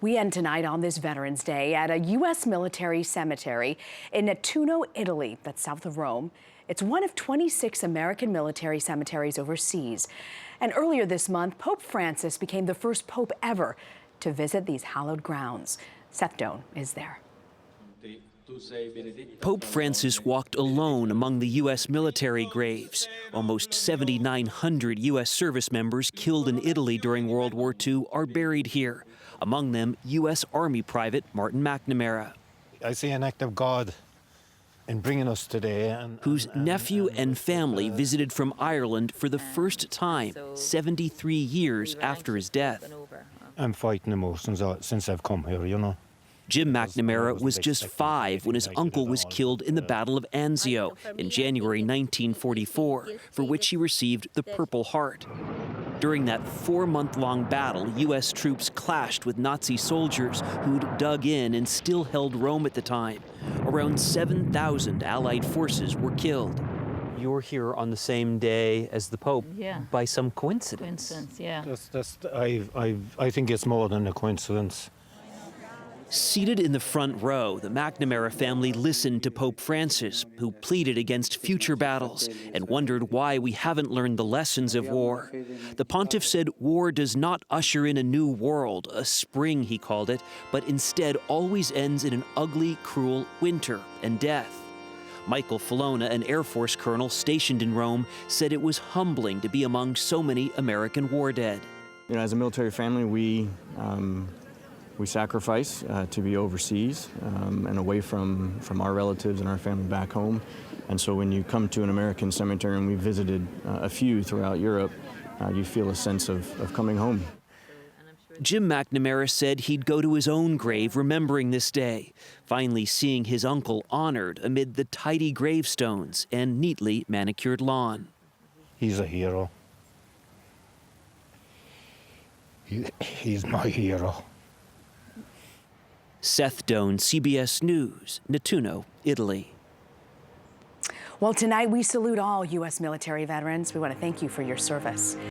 We end tonight on this Veterans Day at a U.S. military cemetery in Nettuno, Italy, that's south of Rome. It's one of 26 American military cemeteries overseas. And earlier this month, Pope Francis became the first pope ever to visit these hallowed grounds. Seth Doane is there. Pope Francis walked alone among the U.S. military graves. Almost 7,900 U.S. service members killed in Italy during World War II are buried here. Among them, U.S. Army Private Martin McNamara. I see an act of God in bringing us today. Whose nephew and family visited from Ireland for the first time 73 years after his death. I'm fighting emotions since I've come here, you know. Jim McNamara was just 5 when his uncle was killed in the Battle of Anzio in January 1944, for which he received the Purple Heart. During that 4-month-long battle, U.S. troops clashed with Nazi soldiers who'd dug in and still held Rome at the time. Around 7,000 Allied forces were killed. You're here on the same day as the Pope, by some coincidence. I think it's more than a coincidence. Seated in the front row, the McNamara family listened to Pope Francis, who pleaded against future battles and wondered why we haven't learned the lessons of war. The pontiff said war does not usher in a new world, a spring he called it, but instead always ends in an ugly, cruel winter and death. Michael Falona, an Air Force colonel stationed in Rome, said it was humbling to be among so many American war dead. You know, as a military family, we sacrifice to be overseas and away from our relatives and our family back home. And so when you come to an American cemetery, and we visited a few throughout Europe, you feel a sense of coming home. Jim McNamara said he'd go to his own grave remembering this day, finally seeing his uncle honored amid the tidy gravestones and neatly manicured lawn. He's a hero. He's my hero. Seth Doane, CBS News, Nettuno, Italy. Well, tonight we salute all U.S. military veterans. We want to thank you for your service.